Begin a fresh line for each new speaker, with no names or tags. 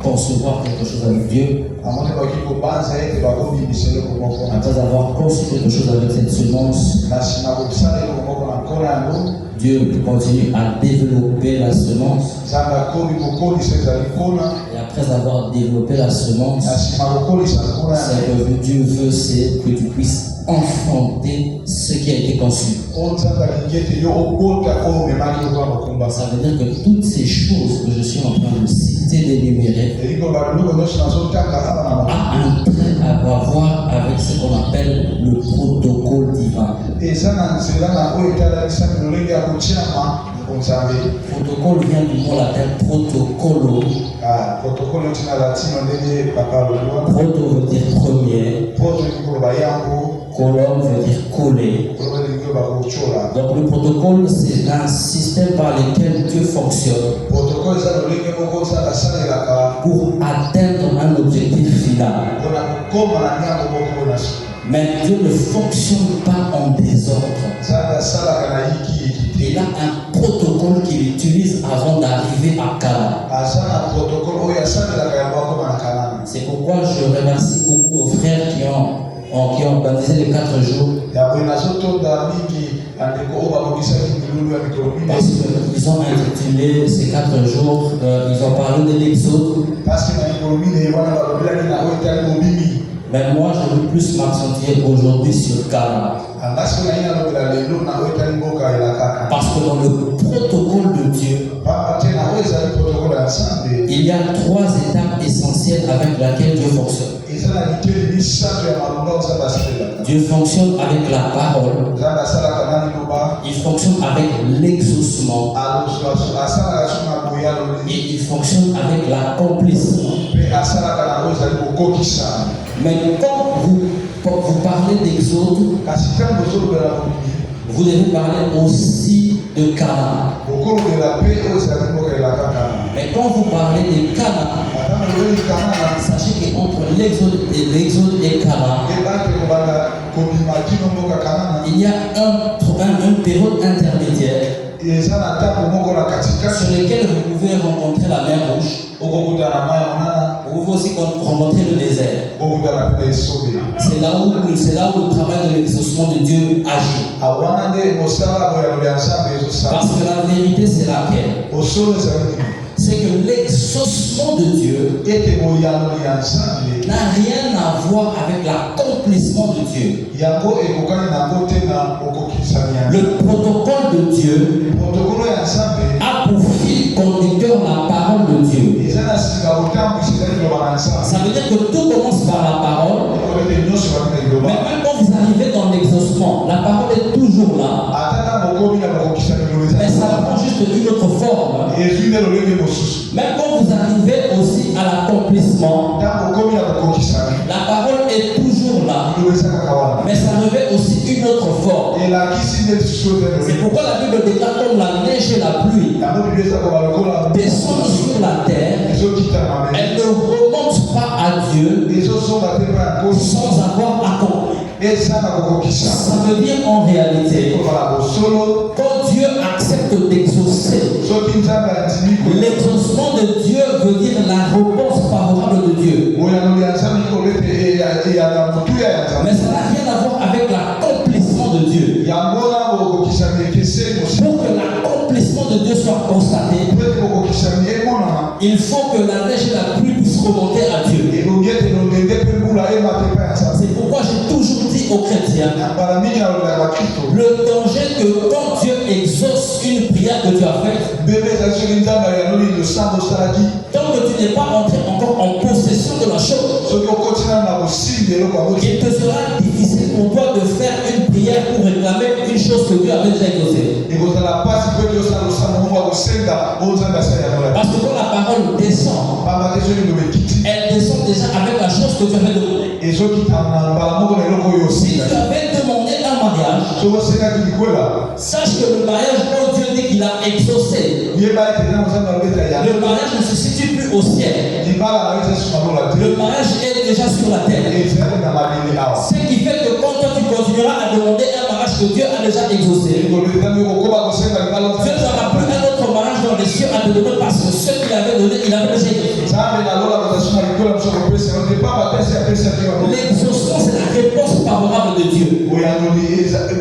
concevoir quelque chose avec Dieu, après avoir conçu quelque chose avec cette semence, Dieu continue à développer la semence. Et après avoir développé la semence, ce que Dieu veut, c'est que tu puisses enfanter ce qui a été conçu. Ça veut dire que toutes ces choses que je suis en train de citer, d'énumérer, a un trait à voir avec ce qu'on appelle le protocole divin. Protocole vient du mot latin protocolo. Proto veut dire premier. Colon veut dire coller. Donc le protocole, c'est un système par lequel Dieu fonctionne pour atteindre un objectif final. Mais Dieu ne fonctionne pas en désordre. Il a un protocole qu'il utilise avant d'arriver à Canaan. C'est pourquoi je remercie beaucoup aux frères qui ont baptisé les 4 jours. Parce qu'ils ont intitulé ces 4 jours, ils ont parlé de l'Exode. Mais moi, je veux plus m'accentuer aujourd'hui sur Canaan. Parce que dans le protocole de Dieu, il y a 3 étapes essentielles avec lesquelles Dieu fonctionne. Dieu fonctionne avec la parole. Il fonctionne avec l'exaucement. Et il fonctionne avec l'accomplissement. Mais quand vous parlez d'Exode, vous devez parler aussi de Canaan. Mais quand vous parlez de Canaan, sachez qu'entre l'Exode et Canaan, il y a une période intermédiaire sur laquelle vous pouvez rencontrer la mer Rouge. Vous pouvez aussi rencontrer le désert. C'est là où le travail de l'exaucement de Dieu agit. Parce que la vérité, c'est laquelle? C'est que l'exaucement de Dieu n'a rien à voir avec l'accomplissement de Dieu. Le protocole de Dieu a pour fil conducteur la parole de Dieu. Ça veut dire que tout commence par la parole. Mais même quand vous arrivez dans l'exaucement, la parole est toujours là. Mais ça prend juste une autre forme. Même quand vous arrivez aussi à l'accomplissement, la parole est toujours là. Mais ça revêt aussi une autre forme. C'est pourquoi la Bible déclare comme la neige et la pluie descendent sur la terre. Elle ne remonte pas à Dieu sans avoir accompli. Ça veut dire en réalité, quand Dieu accepte d'exaucer, l'exaucement de Dieu veut dire la réponse favorable de Dieu. Mais ça n'a rien à voir avec l'accomplissement de Dieu. Pour que l'accomplissement de Dieu soit constaté, il faut que la neige et la pluie puissent remonter à Dieu. C'est pourquoi j'ai toujours dit aux chrétiens, le danger que quand Dieu exauce une prière que tu as faite, tant que tu n'es pas entré encore en possession de la chose, il te sera difficile pour toi de faire une prière pour réclamer une chose que Dieu avait déjà exaucée. Parce que quand la parole descend, elle descend déjà avec la chose que tu avais demandé. Si tu avais demandé un mariage, sache que le mariage, quand Dieu dit qu'il a exaucé, le mariage ne se situe plus au ciel. Le mariage est déjà sur la terre. Ce qui fait que quand toi tu continueras à demander un mariage que Dieu a déjà exaucé, Dieu n'aura plus un autre mariage dans les cieux à te donner parce que ce qu'il avait donné, il avait déjà exaucé. favorable de Dieu.